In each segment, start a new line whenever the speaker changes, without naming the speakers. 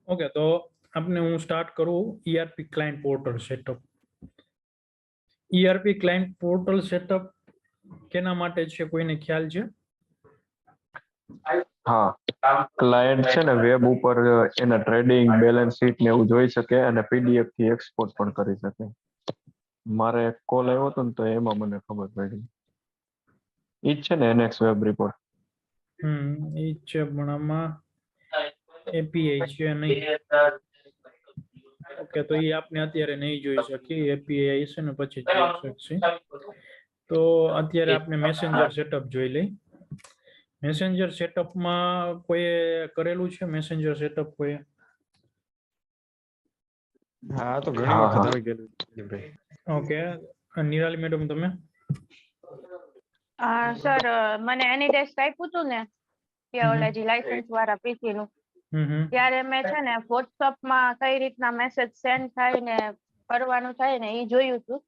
Okay, તો આપને હું સ્ટાર્ટ કરું ERP client portal setup. ERP client portal setup કેના માટે છે, કોઈને ખ્યાલ છે?
હા, ક્લાયન્ટ છે ને વેબ ઉપર એના ટ્રેડિંગ બેલેન્સ શીટ ને એવું જોઈ શકે અને પીડીએફ થી એક્સપોર્ટ પણ કરી શકે. મારે કોલ આવ્યો હતો ને તો એમાં મને ખબર પડી. ઈ જ છે ને એનએક્સ વેબ રિપોર્ટ.
એ જ છે, પણ આમાં એપીઆઈ છે નહીં. ઓકે, તો એ આપને અત્યારે નહીં જોઈ શકીએ. એપીઆઈ છે ને પછી જોઈ શકશે. તો અત્યારે આપણે મેસેન્જર સેટઅપ જોઈ લઈ. મેસેન્જર સેટઅપમાં કોઈએ કરેલું છે? મેસેન્જર સેટઅપ કોઈ?
હા, તો ઘણી વખત આવી ગયેલું છે ભાઈ.
ઓકે, નિરાલી મેડમ તમે?
સર મને એની ટેસ્ટ આપ્યું હતું ને કે ઓલા જે લાઇસન્સ વાળા પીસી નું, ત્યારે મેં છે ને વોટ્સઅપ માં કઈ રીતના મેસેજ સેન્ડ થાય ને કરવાનું થાય ને એ જોયું હતું.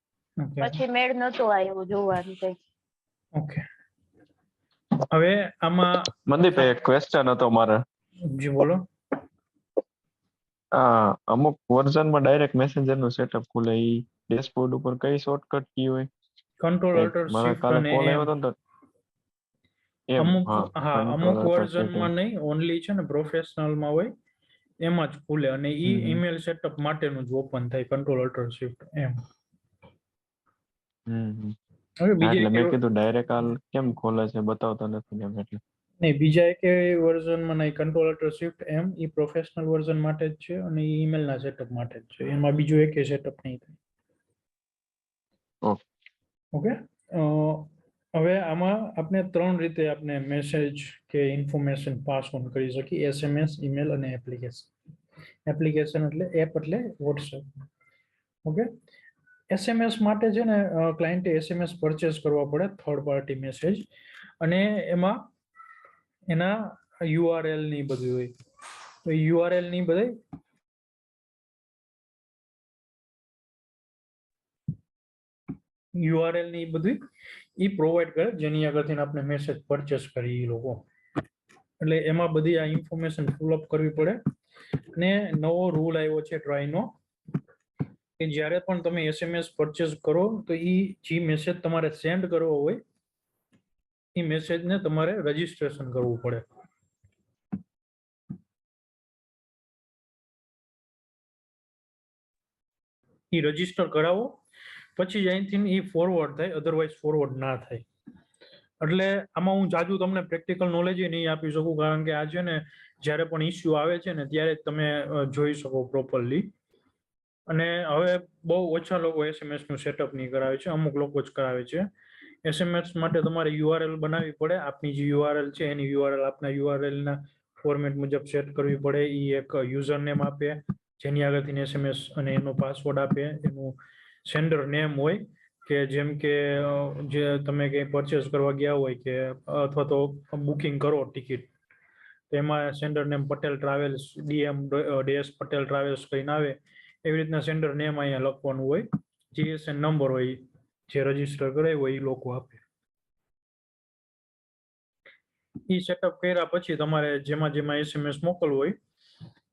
પછી મેળ નતો આવ્યો જોવાનું કઈ.
ઓકે, હવે આમાં
મનદીપ, એક ક્વેશ્ચન હતો મારે.
જી બોલો.
અમુક વર્ઝનમાં ડાયરેક્ટ મેસેન્જર નું સેટઅપ ખુલે, ઈ ડેશબોર્ડ ઉપર કઈ શોર્ટકટ કી હોય?
કંટ્રોલ અલ્ટર
મારા
શિફ્ટ
કાલે
અને
કોલ
એમ.
આવ્યો હતો ને તો
અમુક અમુક
કંટ્રોલ
વર્ઝનમાં નહીં, ઓનલી છે ને પ્રોફેશનલમાં હોય એમાં જ ખુલે, અને ઈ ઈમેલ સેટઅપ માટેનું જ ઓપન થાય, કંટ્રોલ અલ્ટર શિફ્ટ એમ. હવે
એટલે મેં
બીજે
કીધું ડાયરેક્ટ હાલ કેમ ખોલે છે, બતાવતા નથી એમ એટલે.
નહીં, બીજા એક વર્ઝનમાં નહીં. કંટ્રોલ અલ્ટર શિફ્ટ એમ ઈ પ્રોફેશનલ વર્ઝન માટે જ છે અને ઈ ઈમેલના સેટઅપ માટે જ છે. એમાં બીજું એક સેટઅપ નહીં થાય. ઓકે, હવે આમાં આપણે ત્રણ રીતે આપણે મેસેજ કે ઇન્ફોર્મેશન પાસ ઓન કરી શકીએ: એસએમએસ, ઈમેલ અને એપ્લિકેશન. એપ્લિકેશન એટલે એપ, એટલે વોટ્સએપ. ઓકે, એસએમએસ માટે છે ને ક્લાયન્ટે એસએમએસ પરચેસ કરવા પડે, થર્ડ પાર્ટી મેસેજ, અને એમાં એના યુઆરએલ ની બધું હોય. તો યુઆરએલ ની બધી યુઆરએલ ની બધી ઈ પ્રોવાઈડ કરે, જેની આગળથી આપણે મેસેજ પરચેસ કરી ઈ લોકો. એટલે એમાં બધી આ ઇન્ફોર્મેશન ફિલઅપ કરવી પડે. અને નવો રૂલ આવ્યો છે ટ્રાયનો, કે જ્યારે પણ તમે એસએમએસ પરચેસ કરો તો ઈ જે મેસેજ તમારે સેન્ડ કરવો હોય એ મેસેજને તમારે રજીસ્ટ્રેશન કરવું પડે. ઈ રજીસ્ટર કરાવો પછી જ અહીંથી ઈ ફોરવર્ડ થાય, અધરવાઇઝ ફોરવર્ડ ના થાય. એટલે આમાં હું જાજુ તમને પ્રેક્ટિકલ નોલેજ નહીં આપી શકું, કારણ કે આ છે ને જ્યારે પણ ઇસ્યુ આવે છે ને ત્યારે તમે જોઈ શકો પ્રોપરલી. અને હવે બહુ ઓછા લોકો એસએમએસ નું સેટઅપ નહીં કરાવે છે, અમુક લોકો જ કરાવે છે. એસએમએસ માટે તમારે યુઆરએલ બનાવવી પડે. આપની જે યુઆરએલ છે એની યુઆરએલ આપના યુઆરએલ ના ફોર્મેટ મુજબ સેટ કરવી પડે. એ એક યુઝર નેમ આપે, જેની આગળથી એસએમએસ અને એનો પાસવર્ડ આપે. એનું સેન્ડર નેમ હોય, કે જેમ કે જે તમે કંઈ પરચેસ કરવા ગયા હોય કે અથવા તો બુકિંગ કરો ટિકિટ, તેમાં sender name Patel travels, DM dash Patel travels કહીને આવે, એવી રીતના સેન્ડર નેમ અહીંયા લખવાનું હોય. જીએસએન નંબર હોય જે રજીસ્ટર કરાવ્યું હોય એ લોકો આપે. ઈ સેટઅપ કર્યા પછી તમારે જેમાં જેમાં એસએમએસ મોકલવું હોય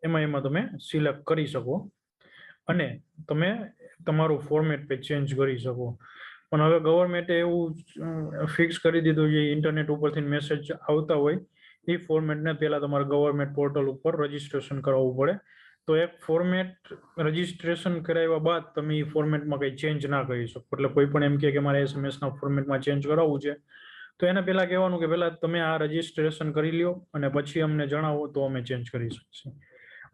એમાં તમે સિલેક્ટ કરી શકો અને તમે તમારું ફોર્મેટ પે ચેન્જ કરી શકો. પણ હવે ગવર્મેન્ટે એવું ફિક્સ કરી દીધું છે, ઇન્ટરનેટ ઉપરથી મેસેજ આવતા હોય એ ફોર્મેટને પહેલા તમારે ગવર્મેન્ટ પોર્ટલ ઉપર રજીસ્ટ્રેશન કરાવવું પડે. તો એક ફોર્મેટ રજીસ્ટ્રેશન કરાવ્યા બાદ તમે એ ફોર્મેટમાં કંઈ ચેન્જ ના કરી શકો. એટલે કોઈ પણ એમ કે મારે એસએમએસના ફોર્મેટમાં ચેન્જ કરાવવું છે, તો એને પહેલા કહેવાનું કે પહેલા તમે આ રજીસ્ટ્રેશન કરી લ્યો અને પછી અમને જણાવો તો અમે ચેન્જ કરી શકીશું.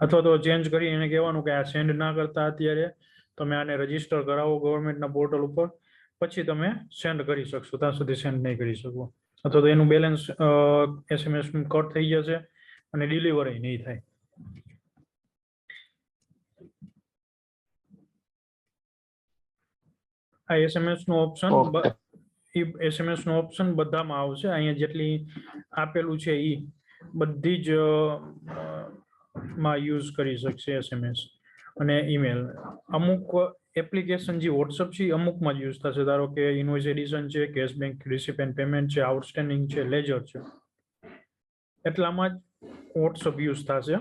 અથવા તો ચેન્જ કરી એને કહેવાનું કે આ સેન્ડ ના કરતા અત્યારે તમે આને રજીસ્ટર કરાવો ગવર્મેન્ટના પોર્ટલ ઉપર, પછી તમે સેન્ડ કરી શકશો. ત્યાં સુધી સેન્ડ નહીં કરી શકો. અથવા તો એનું બેલેન્સ એસએમએસ કટ થઈ જશે અને ડિલિવરી નહીં થાય. આ એસએમએસ નો ઓપ્શન એસએમએસ નો ઓપ્શન બધામાં આવશે. અહીંયા જેટલી આપેલું છે એ બધી જ માં યુઝ કરી શકશે એસએમએસ અને ઈમેલ. અમુક એપ્લિકેશન જે વોટ્સઅપ છે અમુકમાં જ યુઝ થશે. ધારો કે ઇનવોઇસ એડિશન છે, cash bank receipt and payment છે, આઉટસ્ટેન્ડિંગ છે, લેજર છે, એટલામાં જ વોટ્સઅપ યુઝ થશે.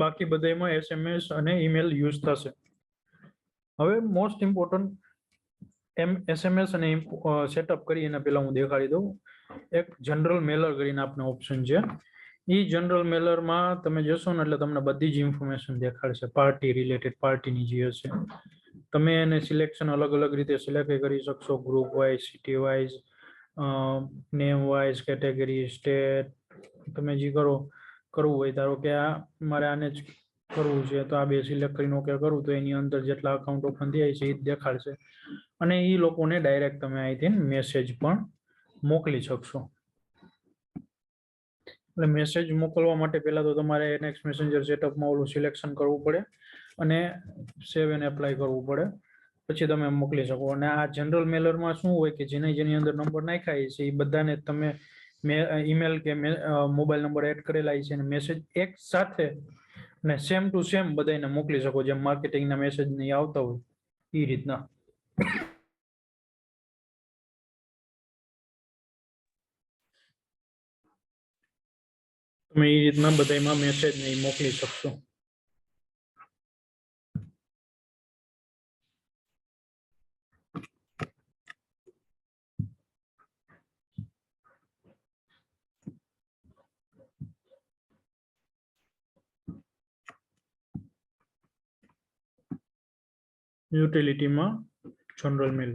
બાકી બધામાં SMS અને ઈમેલ યુઝ થશે. હવે મોસ્ટ ઇમ્પોર્ટન્ટ SMS અને સેટઅપ કરી એના પહેલા હું દેખાડી દઉં. એક જનરલ મેલર કરીને આપનો ઓપ્શન છે. એ જનરલ મેલરમાં તમે જશો ને એટલે તમને બધી જ ઇન્ફોર્મેશન દેખાડશે, પાર્ટી રિલેટેડ, પાર્ટીની જે હશે. તમે એને સિલેક્શન અલગ અલગ રીતે સિલેક્ટ કરી શકશો, group wise, city wise, name wise, category, state. તમે જે કરવું હોય, ધારો કે આ મારે આને જ કરવું છે તો આ બે સિલેક્ટ કરીને ઓકે કરું તો એની અંદર જેટલા અકાઉન્ટ ઓપન થયા છે એ દેખાડશે. અને એ લોકોને ડાયરેક્ટ તમે અહીંથી મેસેજ પણ મોકલી શકશો. એટલે મેસેજ મોકલવા માટે પહેલા તો તમારે NX મેસેન્જર સેટઅપમાં ઓલું સિલેક્શન કરવું પડે અને સેવ એન્ડ એપ્લાય કરવું પડે, પછી તમે મોકલી શકો. અને આ જનરલ મેલરમાં શું હોય કે જેની અંદર નંબર નાખ્યા છે એ બધાને તમે ઈમેલ કે મોબાઈલ નંબર એડ કરેલા છે અને મેસેજ એક સાથે અને સેમ ટુ સેમ બધાને મોકલી શકો, જેમ માર્કેટિંગના મેસેજ નહીં આવતા હોય એ રીતના. તમે એ રીતના બધામાં મેસેજ નહીં મોકલી શકશો. યુટિલિટીમાં જનરલ મેલ.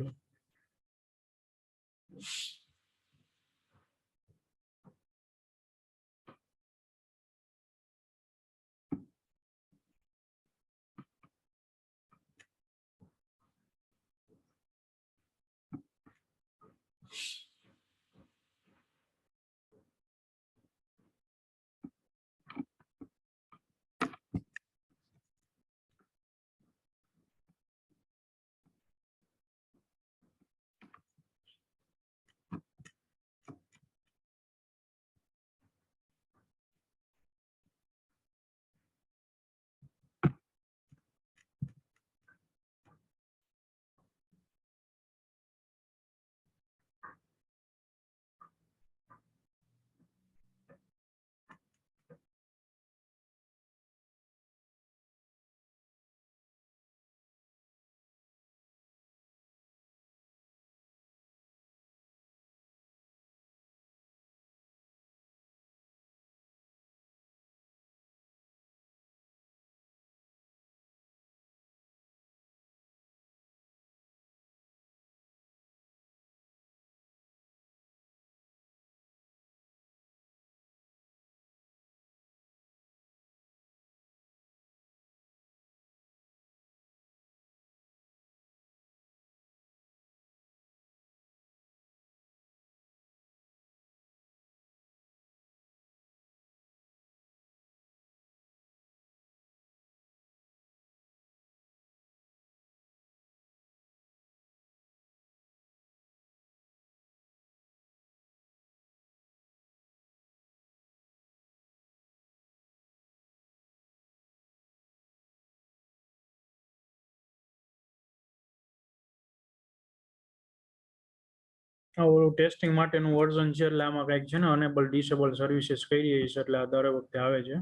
ઓલું ટેસ્ટિંગ માટેનું વર્ઝન છે એટલે આમાં કંઈક છે ને અનેબલ ડિસેબલ સર્વિસીસ કરી છે એટલે આ દર વખતે આવે છે.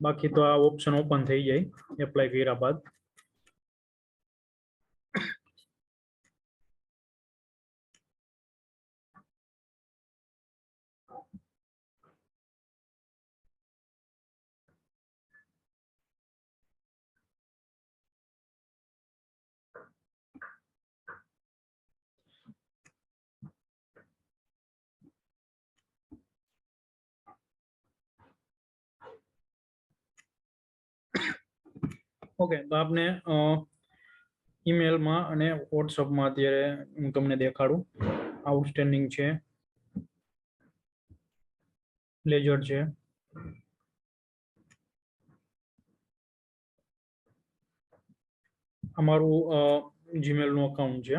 બાકી તો આ ઓપ્શન ઓપન થઈ જાય એપ્લાય કર્યા બાદ. ઓકે, તો આપને ઈમેલમાં અને વોટ્સઅપમાં અત્યારે હું તમને દેખાડું. આઉટસ્ટેન્ડિંગ છે, લેજર છે, અમારું જીમેલનું અકાઉન્ટ છે.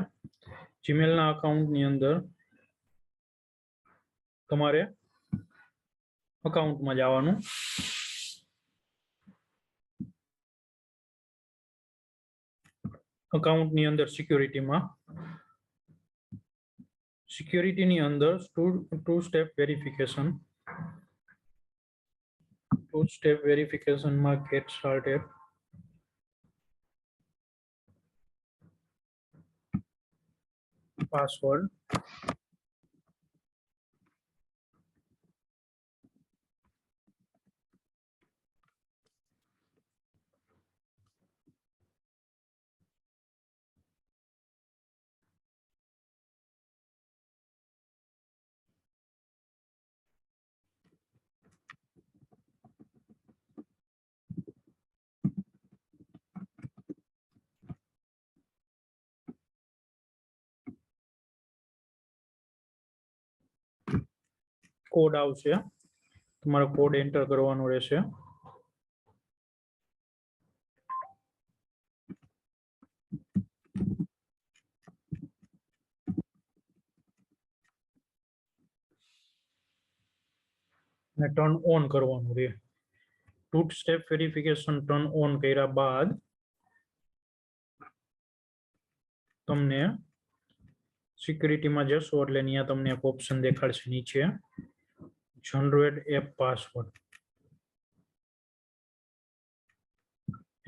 જીમેલના અકાઉન્ટની અંદર તમારે અકાઉન્ટમાં જવાનું. અકાઉન્ટની અંદર સિક્યોરિટીની અંદર two step verification 2-step verification માં get started. Password. કોડ આવશે, તમારો કોડ એન્ટર કરવાનો રહેશે. ને ટર્ન ઓન કરવાનું રહે. 2-step વેરિફિકેશન ટર્ન ઓન કર્યા બાદ તમને સિક્યુરિટીમાં જશો એટલે અહીંયા તમને એક ઓપ્શન દેખાડશે નીચે, જનરેટ એપ પાસવર્ડ.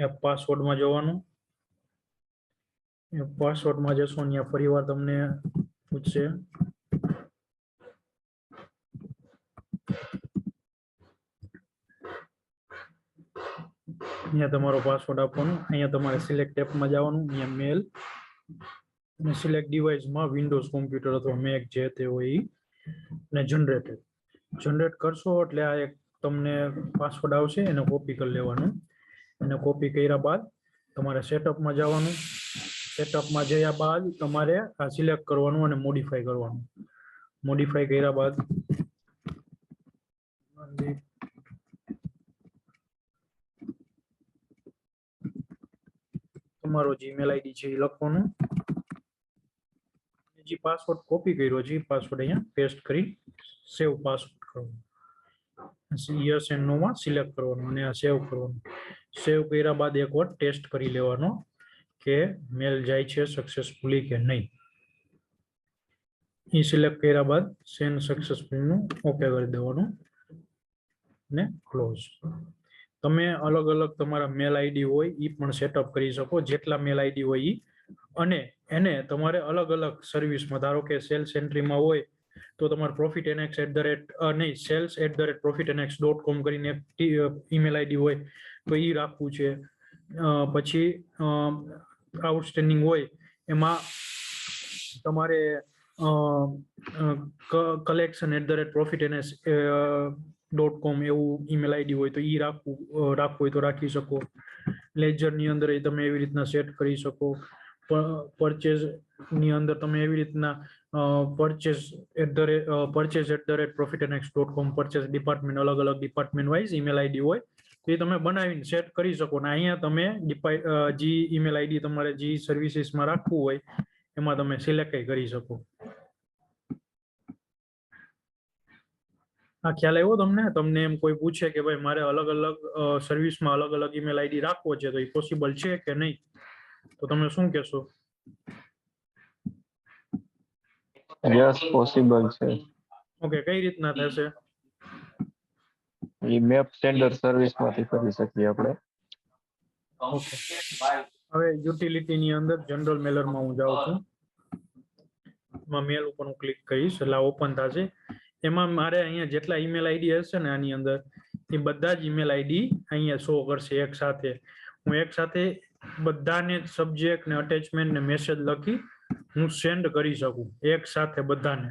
એપ પાસવર્ડમાં જવાનું. એપ પાસવર્ડમાં જશો અહીંયા ફરીવાર તમને પૂછશે અહીંયા તમારો પાસવર્ડ આપવાનો. અહીંયા તમારે સિલેક્ટ એપમાં જવાનું, અહીંયા મેલ અને સિલેક્ટ ડિવાઇસમાં વિન્ડોઝ કોમ્પ્યુટર અથવા મેક જે તે હોય એ ને જનરેટ કરશો એટલે આ એક તમને પાસવર્ડ આવશે, એને કોપી કરી લેવાનું. એને કોપી કર્યા બાદ તમારે સેટઅપમાં જવાનું. સેટઅપમાં જયા બાદ તમારે આ સિલેક્ટ કરવાનું અને મોડિફાઈ કરવાનું. મોડિફાઈ કર્યા બાદ તમારો જીમેલ આઈડી છે એ લખવાનું. જે પાસવર્ડ કોપી કર્યો છે એ પાસવર્ડ અહીંયા પેસ્ટ કરી સેવ પાસવર્ડ કરવાનો. યસ એન્ડ નો માં સિલેક્ટ કરવાનું અને આ સેવ કરવાનું. સેવ કર્યા બાદ એકવાર ટેસ્ટ કરી લેવાનો કે મેલ જાય છે સક્સેસફુલી કે નહીં. એ સિલેક્ટ કર્યા બાદ સેન્ડ સક્સેસફુલી નું ઓકે કરી દેવાનું ને ક્લોઝ. તમે અલગ અલગ તમારા મેલ આઈડી હોય એ પણ સેટઅપ કરી શકો, જેટલા મેલ આઈડી હોય એ. અને એને તમારે અલગ અલગ સર્વિસમાં, ધારો કે સેલ્સ એન્ટ્રીમાં હોય તો તમારે નહીં sales@profitnx.com કરીને ઈમેલ આઈડી હોય તો એ રાખવું છે. પછી આઉટસ્ટેન્ડિંગ હોય એમાં તમારે collection@profitnx.com એવું ઈમેલ આઈડી હોય તો એ રાખવું હોય તો રાખી શકો. લેજરની અંદર એ તમે એવી રીતના સેટ કરી શકો. પરચેઝ ની અંદર તમે એવી રીતના purchase@profitnx.com પરચેઝ ડિપાર્ટમેન્ટ અલગ અલગ ડિપાર્ટમેન્ટ વાઇઝ ઈમેલ આઈડી હોય તો એ તમે બનાવીને સેટ કરી શકો. ને અહીંયા તમે જે ઈમેલ આઈડી તમારે જે સર્વિસીસમાં રાખવું હોય એમાં તમે સિલેક્ટ કરી શકો. આ ખ્યાલ આવ્યો તમને? તમને એમ કોઈ પૂછે કે ભાઈ મારે અલગ અલગ સર્વિસમાં અલગ અલગ ઈમેલ આઈડી રાખવો છે તો એ પોસિબલ છે કે નહીં, તો તમે શું કહેશો?
યસ, પોસિબલ છે.
ઓકે, કઈ રીતના થશે?
એ મેપ સેન્ડર સર્વિસમાંથી કરી શકીએ આપણે.
ઓકે, હવે યુટિલિટીની અંદર જનરલ મેલરમાં હું જાઉં છું. એમાં મેલ ઉપર હું ક્લિક કરીશ એટલે ઓપન થશે. એમાં મારે અહીંયા જેટલા ઈમેલ આઈડી હશે ને આની અંદર એ બધા જ ઈમેલ આઈડી અહીંયા શો કરશે એક સાથે. હું એક સાથે બધાને સબ્જેક્ટ ને અટેચમેન્ટ ને મેસેજ લખી હું સેન્ડ કરી શકું એક સાથે બધાને.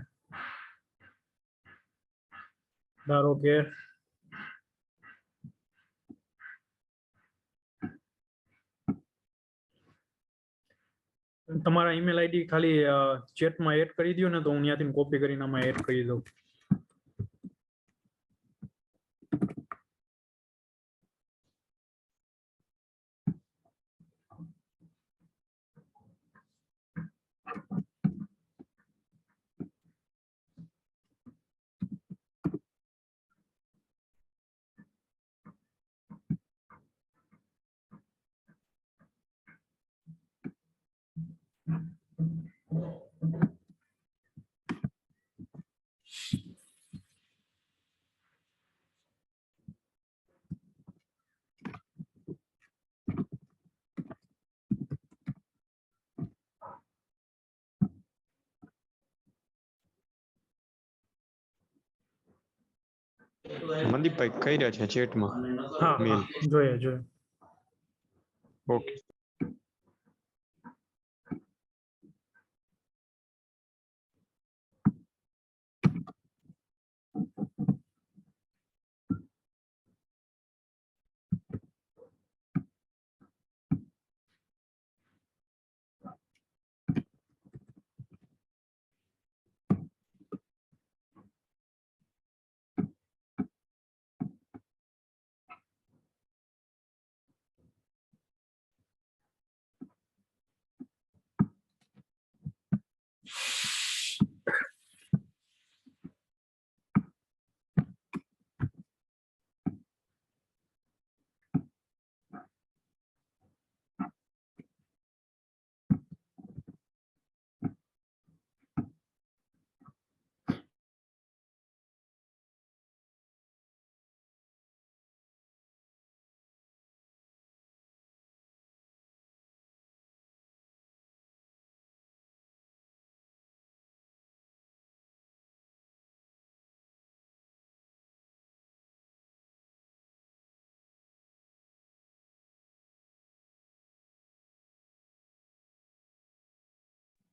ધારો કે તમારા ઈમેલ આઈડી ખાલી ચેટમાં એડ કરી દો ને તો હું ત્યાંથી કોપી કરીને આમાં એડ કરી દઉં.
મનદીપભાઈ કર્યા છે ચેટમાં
હા
મેલ.
હા જોઈએ.
ઓકે.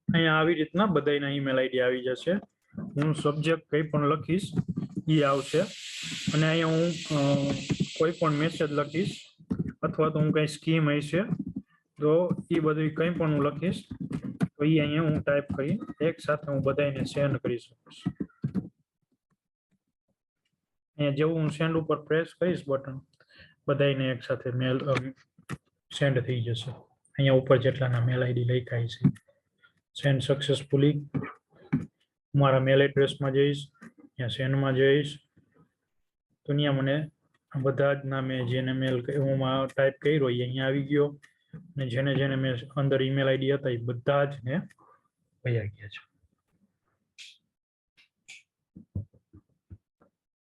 અહીંયા આવી રીતના બધાના ઈમેલ આઈડી આવી જશે. હું સબ્જેક્ટ કંઈ પણ લખીશ એ આવશે અને અહીંયા હું કોઈ પણ મેસેજ લખીશ અથવા તો હું કઈ સ્કીમ હશે તો એ બધું કંઈ પણ હું લખીશ તો એ અહીંયા હું ટાઈપ કરી એક સાથે હું બધાને સેન્ડ કરી શકું છું. અહીંયા જેવું હું સેન્ડ ઉપર પ્રેસ કરીશ બટન બધાને એક સાથે મેલ સેન્ડ થઈ જશે. અહીંયા ઉપર જેટલાના મેલ આઈડી લખાય છે સેન્ડ સક્સેસફુલી. મારા મેલ એડ્રેસમાં જઈશ, ત્યાં સેન્ડમાં જઈશ તો અહીંયા મને બધા જ નામે જેને મેલ હું ટાઈપ કર્યો એ અહીંયા આવી ગયો અને જેને જેને મેં અંદર ઈમેલ આઈડી હતા એ બધા જ ને વયા ગયા છે.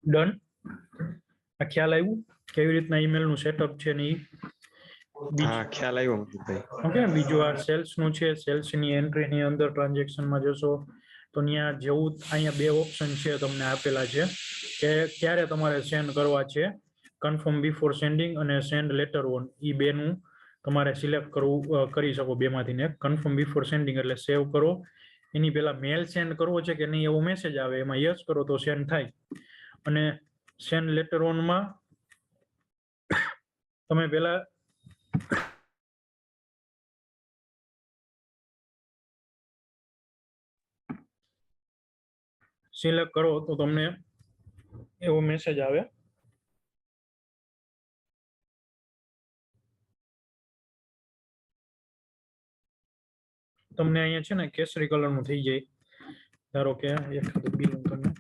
ડન. આ ખ્યાલ આવ્યું કેવી રીતના ઈમેલ નું સેટઅપ છે ને
હા ખ્યાલ આવ્યો મનદીપભાઈ.
ઓકે. બીજું આ સેલ્સ નું છે. સેલ્સ ની એન્ટ્રી ની અંદર ટ્રાન્ઝેક્શન માં જશો તો ત્યાં જેવું અહીંયા બે ઓપ્શન છે તમને આપેલા છે કે ક્યારે તમારે સેન્ડ કરવા છે, કન્ફર્મ બિફોર સેન્ડિંગ અને સેન્ડ લેટર ઓન. એ બેનું તમારે સિલેક્ટ કરવું કરી શકો બેમાંથી ને. કન્ફર્મ બિફોર સેન્ડિંગ એટલે સેવ કરો, એની પહેલા મેલ સેન્ડ કરવો છે કે નહીં એવો મેસેજ આવે, એમાં યસ કરો તો સેન્ડ થાય. અને સેન્ડ લેટર ઓન માં તમે પહેલા સિલેક્ટ કરો તો તમને એવો મેસેજ આવે. તમને અહીંયા છે ને કેસરી કલર નું થઈ જાય. ધારો કે એખાદું બિલ તમને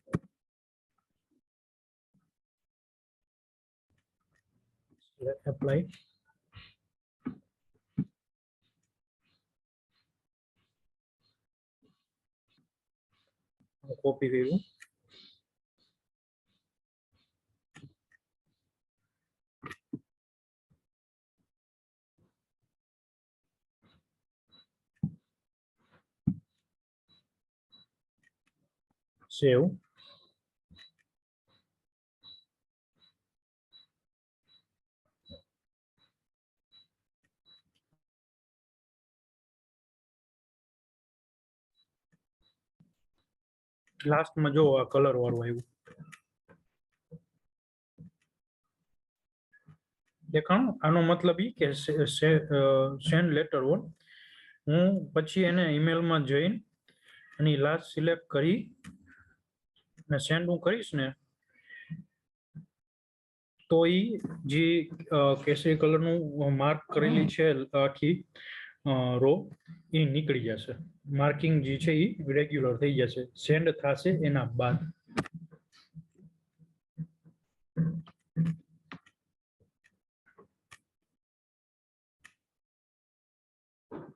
એપ્લાય કોપી કર્યું. સેવ. લાસ્ટમાં જો આ કલર વાળું આવ્યું દેખાણું. આનો મતલબ ઈ કે સેન્ડ લેટર ઓન હું પછી એને ઈમેલમાં જઈને અને લાસ્ટ સિલેક્ટ કરી અને સેન્ડ હું કરીશ ને તો ઈ જે કેસરી કલરનું માર્ક કરેલી છે આખી રો એ નીકળી જશે. માર્કિંગ જે છે એ રેગ્યુલર થઈ જશે. સેન્ડ થશે એના બાદ.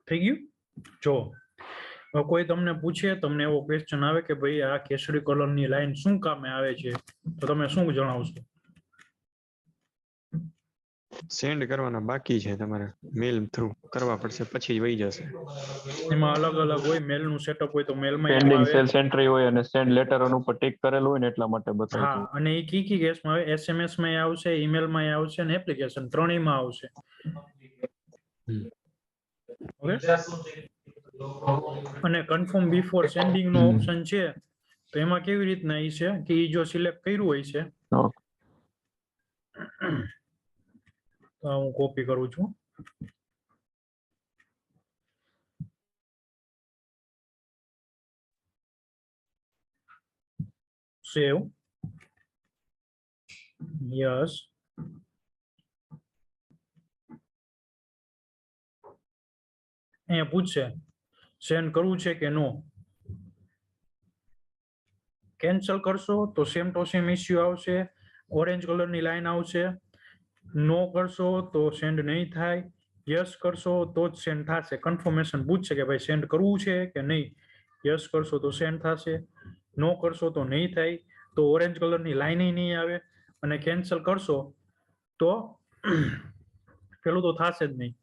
થઈ ગયું. જો કોઈ તમને પૂછે, તમને એવો ક્વેશ્ચન આવે કે ભાઈ આ કેસરી કલરની લાઈન શું કામે આવે છે તો તમે શું જણાવશો?
સેન્ડ કરવાના બાકી છે, તમારે મેલ થ્રુ કરવા પડશે, પછી જ વહી જશે.
એમાં અલગ અલગ હોય, મેલ નું સેટઅપ હોય તો મેલમાં એમ
પેન્ડિંગ
આવે.
સેલ્સ એન્ટ્રી હોય અને સેન્ડ લેટર ઉપર ટિક કરેલું હોય ને એટલા માટે બતાવતું.
હા, અને એ કી કેસમાં આવે, SMS માં આવશે, ઈમેલ માં આવશે અને એપ્લિકેશન ત્રણેયમાં આવશે. ઓકે, અને કન્ફર્મ બિફોર સેન્ડિંગ નો ઓપ્શન છે, તો એમાં કેવી રીતના ઈ છે કે ઈ જો સિલેક્ટ કર્યું હોય છે, તો હું કોપી કરું છું. સેવ, યસ, અહીંયા પૂછશે સેન્ડ કરવું છે કે નો. કેન્સલ કરશો તો સેમ ટુ સેમ ઇસ્યુ આવશે, ઓરેન્જ કલરની લાઈન આવશે. નો કરશો તો સેન્ડ નહીં થાય, યસ કરશો તો જ સેન્ડ થશે. કન્ફર્મેશન પૂછશે કે ભાઈ સેન્ડ કરવું છે કે નહીં. યસ કરશો તો સેન્ડ થશે, નો કરશો તો નહીં થાય, તો ઓરેન્જ કલરની લાઈન નહીં આવે. અને કેન્સલ કરશો તો પેલું તો થશે જ નહીં,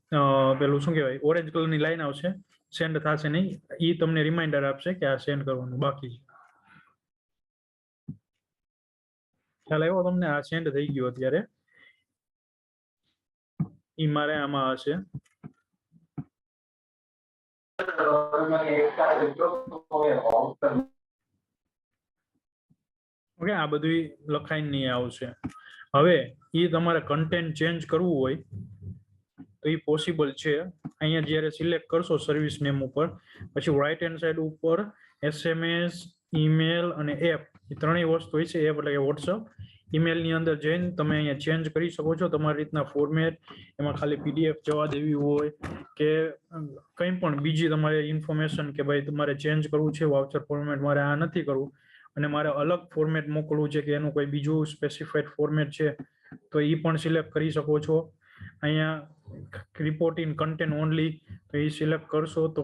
પેલું શું કહેવાય, ઓરેન્જ કલરની લાઈન આવશે, સેન્ડ થશે નહીં. એ તમને રિમાઇન્ડર આપશે કે આ સેન્ડ કરવાનું બાકી છે. ખ્યાલ આવ્યો તમને? આ સેન્ડ થઈ ગયું અત્યારે. ઈ મારે આમાં હશે. ઓકે, આ બધું લખાઈને નહીં આવશે. હવે એ તમારે કન્ટેન્ટ ચેન્જ કરવું હોય તો એ પોસિબલ છે. અહીંયા જ્યારે સિલેક્ટ કરશો સર્વિસ નેમ ઉપર, પછી રાઈટ હેન્ડ સાઈડ ઉપર SMS, ઈમેલ અને એપ, એ ત્રણેય વસ્તુ હોય છે. એપ એટલે કે વોટ્સઅપ. ઈમેલની અંદર જઈને તમે અહીંયા ચેન્જ કરી શકો છો તમારી રીતના ફોર્મેટ. એમાં ખાલી PDF જવા દેવી હોય કે કંઈ પણ બીજી તમારે ઇન્ફોર્મેશન કે ભાઈ તમારે ચેન્જ કરવું છે, વાઉચર ફોર્મેટ મારે આ નથી કરવું અને મારે અલગ ફોર્મેટ મોકલવું છે કે એનું કોઈ બીજું સ્પેસિફાઈડ ફોર્મેટ છે, તો એ પણ સિલેક્ટ કરી શકો છો. અહીંયા રિપોર્ટ ઇન કન્ટેન્ટ ઓનલી, તો એ સિલેક્ટ કરશો તો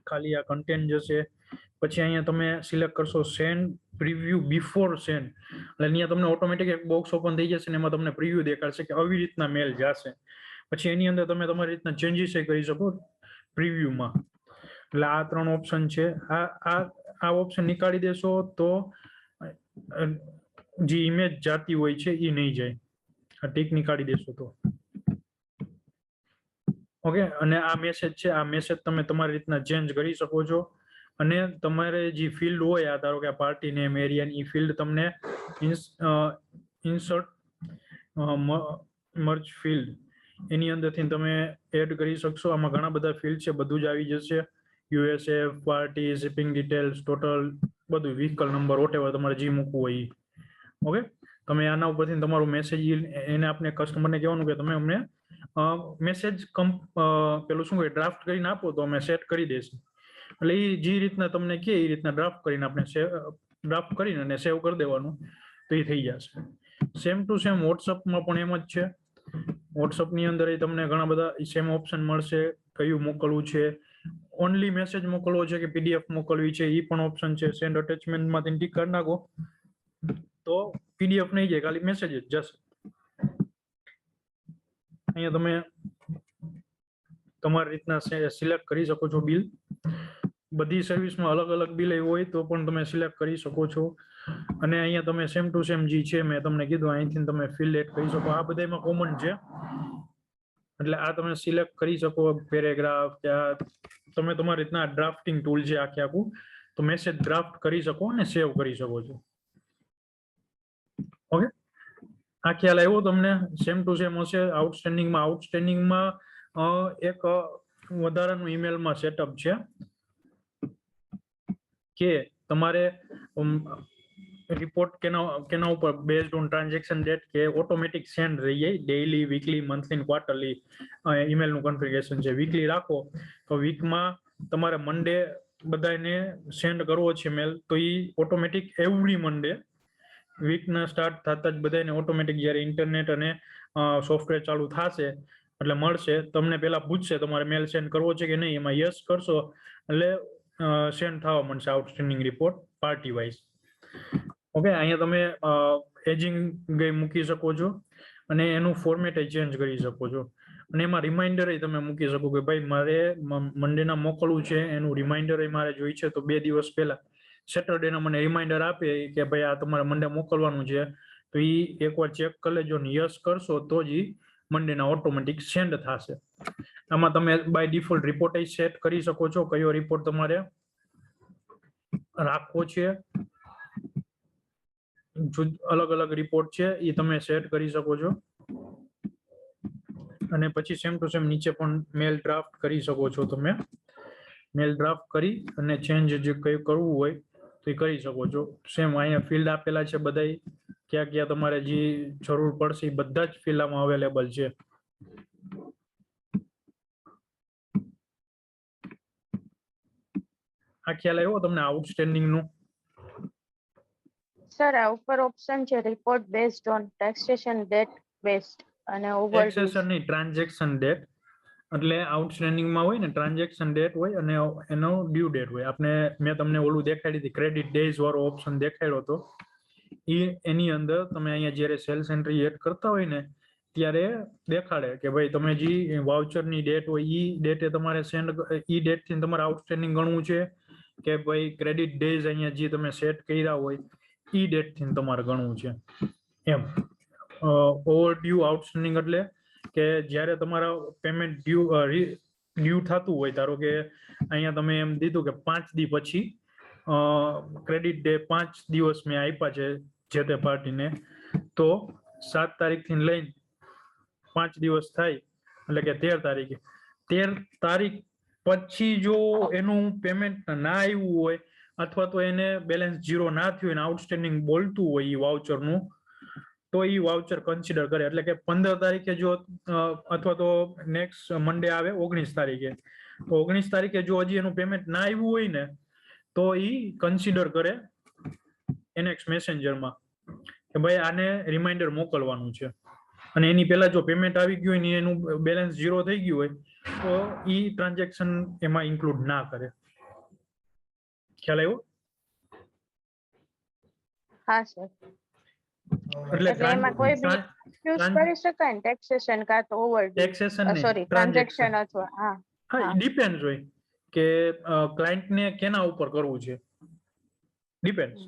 ખાલી આ કન્ટેન્ટ જશે. પછી અહીંયા તમે સિલેક્ટ કરશો સેન્ડ પ્રિવ્યુ બિફોર સેન્ડ, એટલે અહીંયા તમને ઓટોમેટિક એક બોક્સ ઓપન થઈ જશે ને એમાં તમને પ્રિવ્યુ દેખાડશે કે આવી રીતના મેલ જશે. પછી એની અંદર તમે તમારી રીતના ચેન્જીસ કરી શકો પ્રિવ્યુમાં. એટલે આ ત્રણ ઓપ્શન છે. આ ઓપ્શન નીકાળી દેશો તો જે ઇમેજ જાતી હોય છે એ નહીં જાય. આ ટીક નીકાળી દેશો તો ઓકે. અને આ મેસેજ છે, આ મેસેજ તમે તમારી રીતના ચેન્જ કરી શકો છો. અને તમારે જે ફિલ્ડ હોય, આ ધારો કે પાર્ટી નેમ, એરિયા, એ ફિલ્ડ તમને ઇન્સર્ટ મર્જ ફિલ્ડ એની અંદરથી તમે એડ કરી શકશો. આમાં ઘણા બધા ફિલ્ડ છે, બધું જ આવી જશે. USF, party, shipping details, total બધું, વ્હીકલ નંબર, વોટેવર તમારે જે મૂકવું હોય. ઓકે, તમે આના ઉપરથી તમારું મેસેજ એને આપણે કસ્ટમરને કહેવાનું કે તમે અમને મેસેજ પેલું શું કહે ડ્રાફ્ટ કરીને આપો તો અમે સેટ કરી દઈશું. એટલે એ જે રીતના તમને કહે એ રીતના ડ્રાફ્ટ કરીને આપણે ડ્રાફ્ટ કરીને અને સેવ કરી દેવાનું, તો એ થઈ જશે. સેમ ટુ સેમ વોટ્સઅપમાં પણ એમ જ છે. વોટ્સઅપની અંદર તમને ઘણા બધા સેમ ઓપ્શન મળશે. કયું મોકલવું છે, ઓનલી મેસેજ મોકલવો છે કે PDF મોકલવી છે, એ પણ ઓપ્શન છે. સેન્ડ અટેચમેન્ટમાંથી ટીક કરી નાખો તો PDF નહીં જાય, ખાલી મેસેજ જ જશે. અહીંયા તમે તમારી રીતના સિલેક્ટ કરી શકો છો બિલ. બધી સર્વિસમાં અલગ અલગ બિલ હોય તો પણ તમે સિલેક્ટ કરી શકો છો. અને અહીંયા તમે સેમ ટુ સેમ જે છે મેં તમને કીધું, અહીંથી તમે ફિલ્ડ એડ કરી શકો. આ બધામાં કોમન છે, એટલે આ તમે સિલેક્ટ કરી શકો. પેરેગ્રાફ કે આ તમે તમારી રીતના ડ્રાફ્ટિંગ ટૂલ છે આખે આખું, તો મેસેજ ડ્રાફ્ટ કરી શકો અને સેવ કરી શકો છો. ઓકે, આ ખ્યાલ આવ્યો તમને? સેમ ટુ સેમ હશે. આઉટસ્ટેન્ડિંગમાં એક વધારાનું ઈમેલમાં સેટઅપ છે કે તમારે રિપોર્ટ કેના ઉપર બેઝડ ઓન ટ્રાન્ઝેક્શન ડેટ કે ઓટોમેટિક સેન્ડ રહી જાય. ડેઈલી, વીકલી, મંથલી, ક્વાર્ટરલી ઈમેલનું કન્ફિગરેશન છે. વીકલી રાખો તો વીકમાં તમારે મંડે બધાને સેન્ડ કરવો છે મેલ, તો એ ઓટોમેટિક એવરી મંડે વીકના સ્ટાર્ટ થતા જ બધાને ઓટોમેટિક જ્યારે ઇન્ટરનેટ અને સોફ્ટવેર ચાલુ થશે એટલે મળશે. તમને પહેલા પૂછશે તમારે મેલ સેન્ડ કરવો છે કે નહીં, એમાં યસ કરશો એટલે સેન્ડ થવા મળશે outstanding report party wise. Okay, અહીંયા તમે એજિંગ ગઈ મૂકી શકો છો. અને એનું ફોર્મેટ ચેન્જ કરી શકો છો. અને એમાં રિમાઇન્ડર તમે મૂકી શકો કે ભાઈ મારે મંડેના મોકલવું છે, એનું રિમાઇન્ડર મારે જોઈ છે, તો 2 દિવસ પહેલા સેટરડેના મને રિમાઇન્ડર આપે કે ભાઈ આ તમારે મંડે મોકલવાનું છે, તો એ એકવાર ચેક કરી લેજો ને યસ કરશો તો જ મંડેના ઓટોમેટિક સેન્ડ થશે. આમાં તમે બાય ડિફોલ્ટ રિપોર્ટ સેટ કરી શકો છો, કયો રિપોર્ટ તમારે રાખવો છે. અલગ અલગ રિપોર્ટ છે એ તમે સેટ કરી શકો છો. અને પછી સેમ ટુ સેમ નીચે પણ મેલ ડ્રાફ્ટ કરી શકો છો. તમે મેલ ડ્રાફ્ટ કરી અને ચેન્જ જે કઈ કરવું હોય તો એ કરી શકો છો. સેમ અહીંયા ફિલ્ડ આપેલા છે બધા, ક્યાં ક્યાં તમારે જે જરૂર પડશે એ બધા જ ફિલ્ડ આમાં અવેલેબલ છે. આ ખ્યાલ આવ્યો તમને આઉટસ્ટેન્ડિંગ નું?
સર આ ઉપર ઓપ્શન છે report based on taxation date based અને ઓવરડ્યુ.
ટેક્સેશન ની ટ્રાન્ઝેક્શન ડેટ, એટલે આઉટસ્ટેન્ડિંગ માં હોય ને ટ્રાન્ઝેક્શન ડેટ હોય અને એનો ડ્યુ ડેટ હોય. આપણે મેં તમને ઓલું દેખાડી હતી ક્રેડિટ ડેઝ વાળો ઓપ્શન દેખાડ્યો હતો. એની અંદર તમે અહીંયા જ્યારે સેલ્સ એન્ટ્રી એડ કરતા હોય ને ત્યારે દેખાડે કે ભાઈ તમે જે વાઉચરની ડેટ હોય એ ડેટે તમારે સેન્ડ, એ ડેટ થી તમારે આઉટસ્ટેન્ડિંગ ગણવું છે કે ભાઈ ક્રેડિટ ડેઝ અહીંયા જે તમે સેટ કર્યા હોય એ ડેટ થી તમારે ગણવું છે એમ. ઓવરડ્યુ આઉટસ્ટેન્ડિંગ એટલે કે જ્યારે તમારા પેમેન્ટ ડ્યુ થતું હોય, ધારો કે અહીંયા તમે એમ દીધું કે 5 દી પછી ક્રેડિટ ડે 5 દિવસ મેં આપ્યા છે જે તે પાર્ટીને, તો 7 તારીખથી લઈને 5 દિવસ થાય એટલે કે 13 તારીખે, 13 તારીખ પછી જો એનું પેમેન્ટ ના આવ્યું હોય અથવા તો એને બેલેન્સ 0 ના થયું હોય, આઉટસ્ટેન્ડિંગ બોલતું હોય એ વાઉચરનું, તો એ વાઉચર કન્સિડર કરે. એટલે કે 15 તારીખે જો અથવા તો નેક્સ્ટ મંડે આવે 19 તારીખે, તો 19 તારીખે જો હજી એનું પેમેન્ટ ના આવ્યું હોય ને તો એ કન્સિડર કરે એનએક્સ મેસેન્જરમાં કે ભાઈ આને રિમાઇન્ડર મોકલવાનું છે. અને એની પહેલા જો પેમેન્ટ આવી ગયું હોય ને એનું બેલેન્સ 0 થઈ ગયું હોય તો એ ટ્રાન્ઝેક્શન એમાં ઇન્ક્લુડ ના કરે. ખ્યાલ આવ્યો?
હા સર.
એટલે
એમાં કોઈ બી ચૂઝ કરી શકાય ને ટેક્સેશન કા તો ઓવરડ્યુ,
ટેક્સેશન
સોરી ટ્રાન્ઝેક્શન અથવા
હા ડિપેન્ડ હોય કે ક્લાયન્ટને કેના ઉપર કરવું છે. ડિપેન્ડ્સ.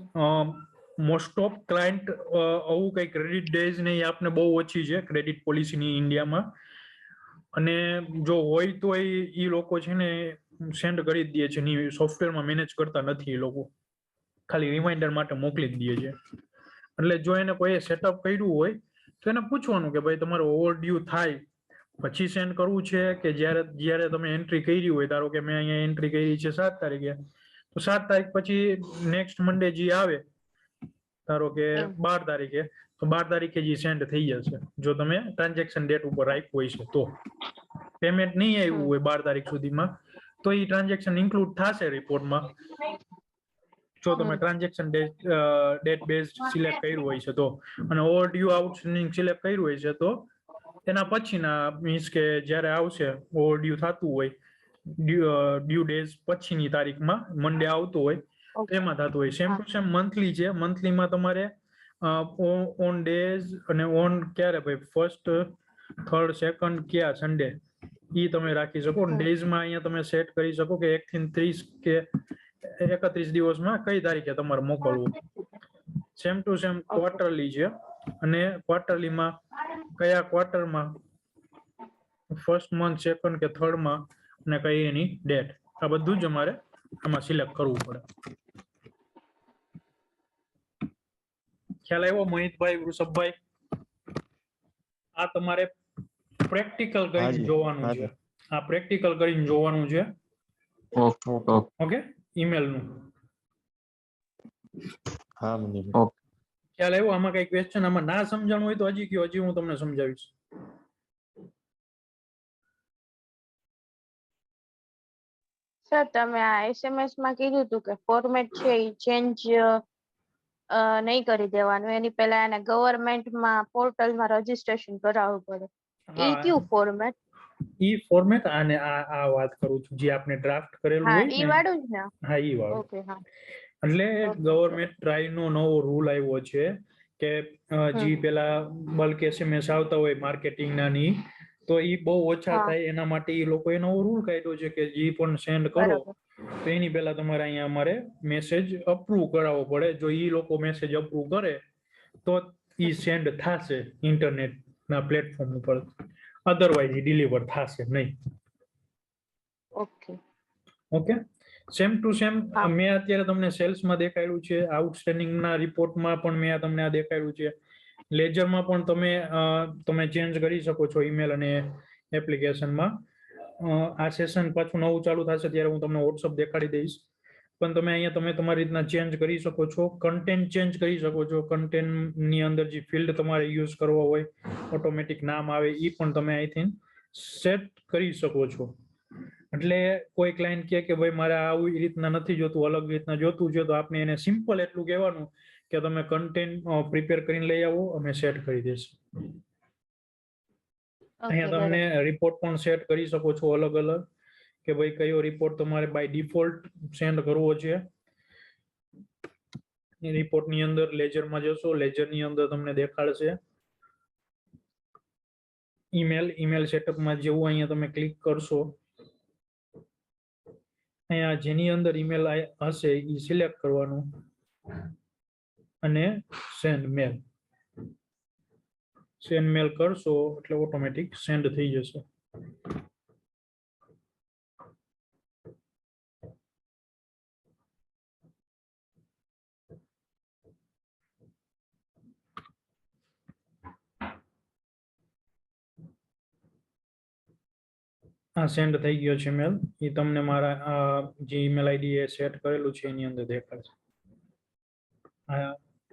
મોસ્ટ ઓફ ક્લાયન્ટ આવું કઈ ક્રેડિટ ડેઝ ને એ આપને બહુ ઓછી છે ક્રેડિટ પોલિસીની ઇન્ડિયામાં. અને જો હોય તો એ લોકો છે ને સેન્ડ કરી જ દે છે, ની સોફ્ટવેરમાં મેનેજ કરતા નથી એ લોકો, ખાલી રિમાઇન્ડર માટે મોકલી જ દે છે. એટલે જો એને કોઈ સેટઅપ કર્યું હોય તો એને પૂછવાનું કે ભાઈ તમારે ઓવરડ્યુ થાય પછી સેન્ડ કરવું છે કે જ્યારે તમે એન્ટ્રી કરી હોય, ધારો કે મેં અહીંયા એન્ટ્રી કરી છે 7 તારીખે, તો 7 તારીખ પછી નેક્સ્ટ મંડે જે આવે, ધારો કે 12 તારીખે, તો 12 તારીખે જે સેન્ડ થઈ જશે જો તમે ટ્રાન્ઝેક્શન ડેટ ઉપર રાખ્યું હોય છે. તો પેમેન્ટ નહીં આવ્યું હોય 12 તારીખ સુધીમાં તો એ ટ્રાન્ઝેક્શન ઇન્ક્લુડ થશે રિપોર્ટમાં, જો તમે ટ્રાન્ઝેક્શન ડેટ બેઝ સિલેક્ટ કર્યું હોય છે તો. અને ઓવરડ્યુ આઉટસ્ટેન્ડિંગ સિલેક્ટ કર્યું હોય છે તો એના પછીના મીન્સ કે જ્યારે આવશે ઓવરડ્યુ થતું હોય ડ્યુ ડેઝ પછીની તારીખમાં મંડે આવતું હોય એમાં થતું હોય. સેમ ટુ સેમ મંથલી છે, મંથલીમાં તમારે ઓન ડેઝ અને ઓન ક્યારે ભાઈ ફર્સ્ટ, થર્ડ, સેકન્ડ કયા સન્ડે એ તમે રાખી શકો. ડેઝમાં અહીંયા તમે સેટ કરી શકો કે 1 થી 30 કે 31 દિવસમાં કઈ તારીખે તમારે મોકલવું. સેમ ટુ સેમ ક્વાર્ટરલી છે, અને ક્વાર્ટરલીમાં કયા ક્વાર્ટરમાં, ફર્સ્ટ મંથ, સેકન્ડ કે થર્ડ માં, અને કઈ એની ડેટ, આ બધું જ અમારે આમાં સિલેક્ટ કરવું પડે. ખ્યાલ આવ્યો મોહિતભાઈ, વૃષભભાઈ? આ તમારે પ્રેક્ટિકલ કરીને જોવાનું છે. આ પ્રેક્ટિકલ કરીને જોવાનું છે. ઓકે, ઈમેલ નું.
હા મને
ખ્યાલ આવ્યો? આમાં કઈ ક્વેશ્ચન આમાં ના સમજાણું હોય તો હજી કયો, હજી હું તમને સમજાવીશ.
સર તમે આ એસએમએસ માં કીધું હતું કે ફોર્મેટ છે એ ચેન્જ નહીં કરી દેવાનું, એની પહેલા એને ગવર્મેન્ટમાં પોર્ટલમાં રજીસ્ટ્રેશન કરાવવું પડે. એ કયું ફોર્મેટ?
ઈ ફોર્મેટ આને આ વાત કરું છું જે આપણે ડ્રાફ્ટ કરેલું હોય
ઈ વાળું જ ને?
હા ઈ વાળું.
ઓકે, હા.
એટલે ગવર્મેન્ટ ટ્રાય નો નવો રૂલ આવ્યો છે કે જે પેલા બલ્ક SMS આવતા હોય માર્કેટિંગ ના ની, તો એ બહુ ઓછા
હા.
થાય એના માટે એ લોકો એનો રૂલ કાઢ્યો છે કે જે પણ સેન્ડ કરો
બરાબર.
તો એની પહેલા તમારે અહીંયા અમારે મેસેજ અપ્રૂવ કરાવવો પડે. જો એ લોકો મેસેજ અપ્રૂવ કરે તો એ સેન્ડ થશે ઇન્ટરનેટના પ્લેટફોર્મ ઉપર, અધરવાઇઝ એ ડિલિવર થશે નહીં.
Okay.
Okay, same to same
હા.
મેં અત્યારે તમને સેલ્સમાં દેખાડ્યું છે, આઉટસ્ટેન્ડિંગના રિપોર્ટમાં પણ મેં તમને આ દેખાડ્યું છે, લેજરમાં પણ તમે ચેન્જ કરી શકો છો ઈમેલ અને એપ્લિકેશનમાં. આ સેશન પાછું નવું ચાલુ થશે ત્યારે હું તમને વોટ્સઅપ દેખાડી દઈશ, પણ તમે અહીંયા તમે તમારી રીતના ચેન્જ કરી શકો છો, કન્ટેન્ટ ચેન્જ કરી શકો છો. કન્ટેન્ટની અંદર જે ફિલ્ડ તમારે યુઝ કરવો હોય, ઓટોમેટિક નામ આવે એ પણ તમે અહીંથી સેટ કરી શકો છો. એટલે કોઈ ક્લાયન્ટ કહે કે ભાઈ મારે આવી રીતના નથી જોતું, અલગ રીતના જોતું છે, તો આપણે એને સિમ્પલ એટલું કહેવાનું કે તમે કન્ટેન્ટ પ્રિપેર કરીને લઈ આવો, અમે સેટ કરી દઈશું. અહીંયા તમને રિપોર્ટ પણ સેટ કરી શકો છો અલગ અલગ, કે ભાઈ કયો રિપોર્ટ તમારે બાય ડિફોલ્ટ સેન્ડ કરવો છે. એ રિપોર્ટની અંદર લેજરમાં જશો, લેજરની અંદર તમને દેખાડશે ઈમેલ સેટઅપમાં. જેવું અહીંયા તમે ક્લિક કરશો, અહીંયા જેની અંદર ઈમેલ હશે એ સિલેક્ટ કરવાનું અને સેન્ડ મેલ કરશો એટલે ઓટોમેટિક સેન્ડ થઈ જશે. આ સેન્ડ થઈ ગયો છે મેલ. એ તમને મારા જે ઈમેલ આઈડી એ સેટ કરેલું છે એની અંદર દેખાડશે.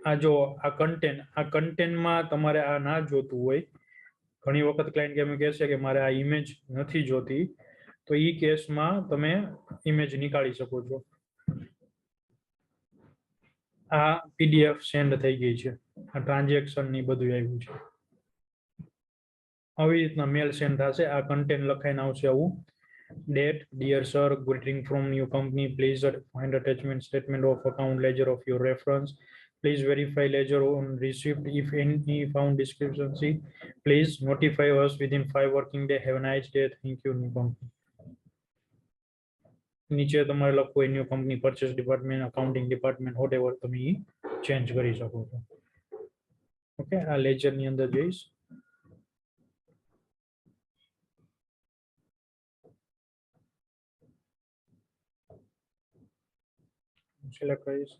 આ જો આ કન્ટેન્ટમાં તમારે આ ના જોતું હોય, ઘણી વખત ક્લાયન્ટ એમ કહેશે કે મારે આ ઇમેજ નથી જોતી, તો એ કેસમાં તમે ઇમેજ નીકાળી શકો છો. આ PDF સેન્ડ થઈ ગઈ છે, આ ટ્રાન્ઝેક્શન ની બધું આવ્યું છે. આવી રીતના મેલ સેન્ડ થશે. આ કન્ટેન્ટ લખાઈને આવશે આવું: date, dear sir, greeting from new company, please find attachment statement of account ledger of your reference, please verify ledger on receipt, if any found discrepancy please notify us within 5 working day. Have a nice day, thank you, new company. નીચે તમારે લખવું હોય new company, purchase department, accounting department, what તમે change કરી શકો છો. Okay, આ ledger ની અંદર જઈશ. સિલેક્ટ કરીશ.